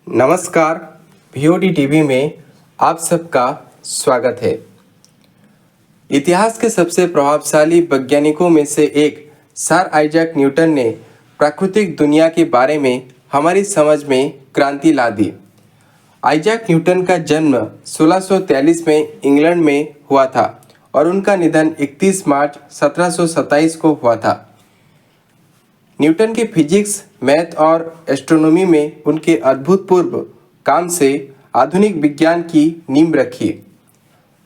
नमस्कार। VOD TV में आप सबका स्वागत है। इतिहास के सबसे प्रभावशाली वैज्ञानिकों में से एक सर आइजैक न्यूटन ने प्राकृतिक दुनिया के बारे में हमारी समझ में क्रांति ला दी। आइजैक न्यूटन का जन्म 1643 में इंग्लैंड में हुआ था और उनका निधन 31 मार्च 1727 को हुआ था। न्यूटन के फिजिक्स, मैथ और एस्ट्रोनॉमी में उनके अभूतपूर्व काम से आधुनिक विज्ञान की नींव रखी।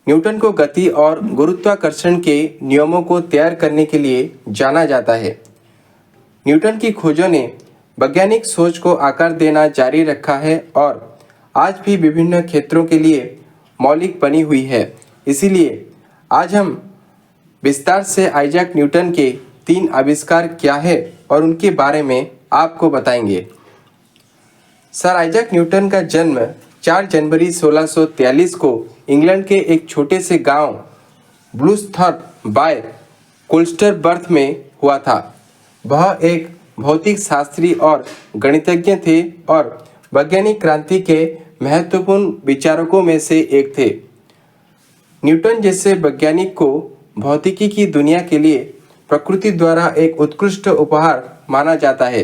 न्यूटन को गति और गुरुत्वाकर्षण के नियमों को तैयार करने के लिए जाना जाता है। न्यूटन की खोजों ने वैज्ञानिक सोच को आकार देना जारी रखा है और आज भी विभिन्न क्षेत्रों के लिए मौलिक बनी हुई है। इसीलिए आज हम विस्तार से आइजैक न्यूटन के 3 आविष्कार क्या है और उनके बारे में आपको बताएंगे। सर आइजैक न्यूटन का जन्म 4 जनवरी 1643 को इंग्लैंड के एक छोटे से गांव ब्लूस्थॉर्प बाय कोल्स्टरबर्थ में हुआ था। वह एक भौतिक शास्त्री और गणितज्ञ थे और वैज्ञानिक क्रांति के महत्वपूर्ण विचारकों में से एक थे। न्यूटन जैसे वैज्ञानिक को भौतिकी की दुनिया के लिए प्रकृति द्वारा एक उत्कृष्ट उपहार माना जाता है।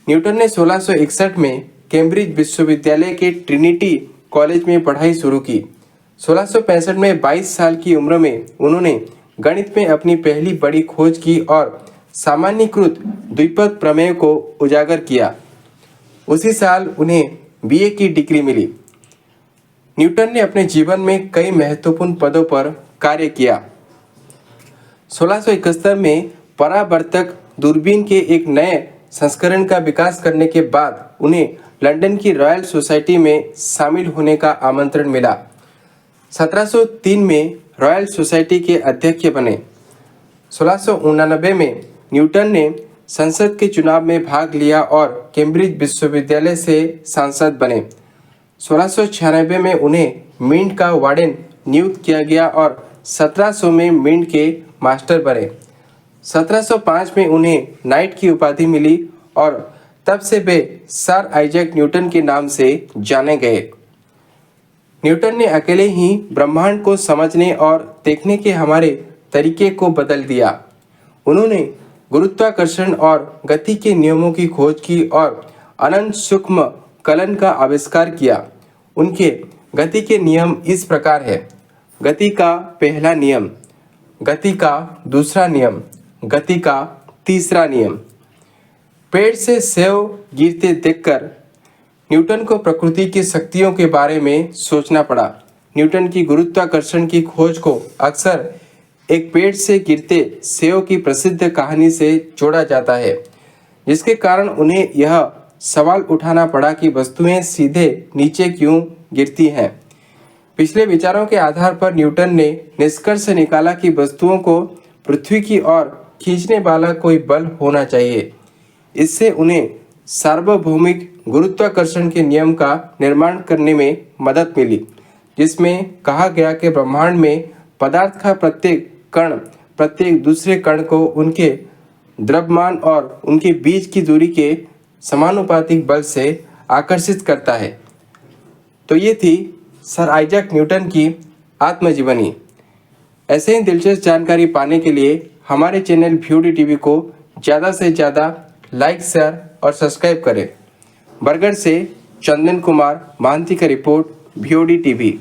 न्यूटन ने 1661 में कैम्ब्रिज विश्वविद्यालय के ट्रिनिटी कॉलेज में पढ़ाई शुरू की। 1665 में 22 साल की उम्र में उन्होंने गणित में अपनी पहली बड़ी खोज की और सामान्यीकृत द्विपद प्रमेय को उजागर किया। उसी साल उन्हें BA की डिग्री मिली। न्यूटन ने अपने जीवन में कई महत्वपूर्ण पदों पर कार्य किया। 1671 में परावर्तक दूरबीन के एक नए संस्करण का विकास करने के बाद उन्हें लंदन की रॉयल सोसाइटी में शामिल होने का आमंत्रण मिला। 1703 में रॉयल सोसाइटी के अध्यक्ष बने। 1689 में न्यूटन ने संसद के चुनाव में भाग लिया और कैम्ब्रिज विश्वविद्यालय से सांसद बने। 1696 में उन्हें मिंट का वार्डन नियुक्त किया गया और 1700 में मिंट के मास्टर बने। 1705 में उन्हें नाइट की उपाधि मिली और तब से वे सर आइजैक न्यूटन के नाम से जाने गए। न्यूटन ने अकेले ही ब्रह्मांड को समझने और देखने के हमारे तरीके को बदल दिया। उन्होंने गुरुत्वाकर्षण और गति के नियमों की खोज की और अनंत सूक्ष्म कलन का आविष्कार किया। उनके गति के नियम इस प्रकार है: गति का पहला नियम, गति का दूसरा नियम, गति का तीसरा नियम। पेड़ से सेब गिरते देखकर न्यूटन को प्रकृति की शक्तियों के बारे में सोचना पड़ा। न्यूटन की गुरुत्वाकर्षण की खोज को अक्सर एक पेड़ से गिरते सेब की प्रसिद्ध कहानी से जोड़ा जाता है, जिसके कारण उन्हें यह सवाल उठाना पड़ा कि वस्तुएं सीधे नीचे क्यों गिरती हैं। पिछले विचारों के आधार पर न्यूटन ने निष्कर्ष निकाला कि वस्तुओं को पृथ्वी की ओर खींचने वाला कोई बल होना चाहिए। इससे उन्हें सार्वभौमिक गुरुत्वाकर्षण के नियम का निर्माण करने में मदद मिली, जिसमें कहा गया कि ब्रह्मांड में पदार्थ का प्रत्येक कण प्रत्येक दूसरे कण को उनके द्रव्यमान और उनके बीच की दूरी के समानुपातिक बल से आकर्षित करता है। तो ये थी सर आइजैक न्यूटन की आत्मजीवनी। ऐसे ही दिलचस्प जानकारी पाने के लिए हमारे चैनल VOD टीवी को ज़्यादा से ज़्यादा लाइक, शेयर और सब्सक्राइब करें। बरगढ़ से चंदन कुमार महांती का रिपोर्ट, VOD टीवी।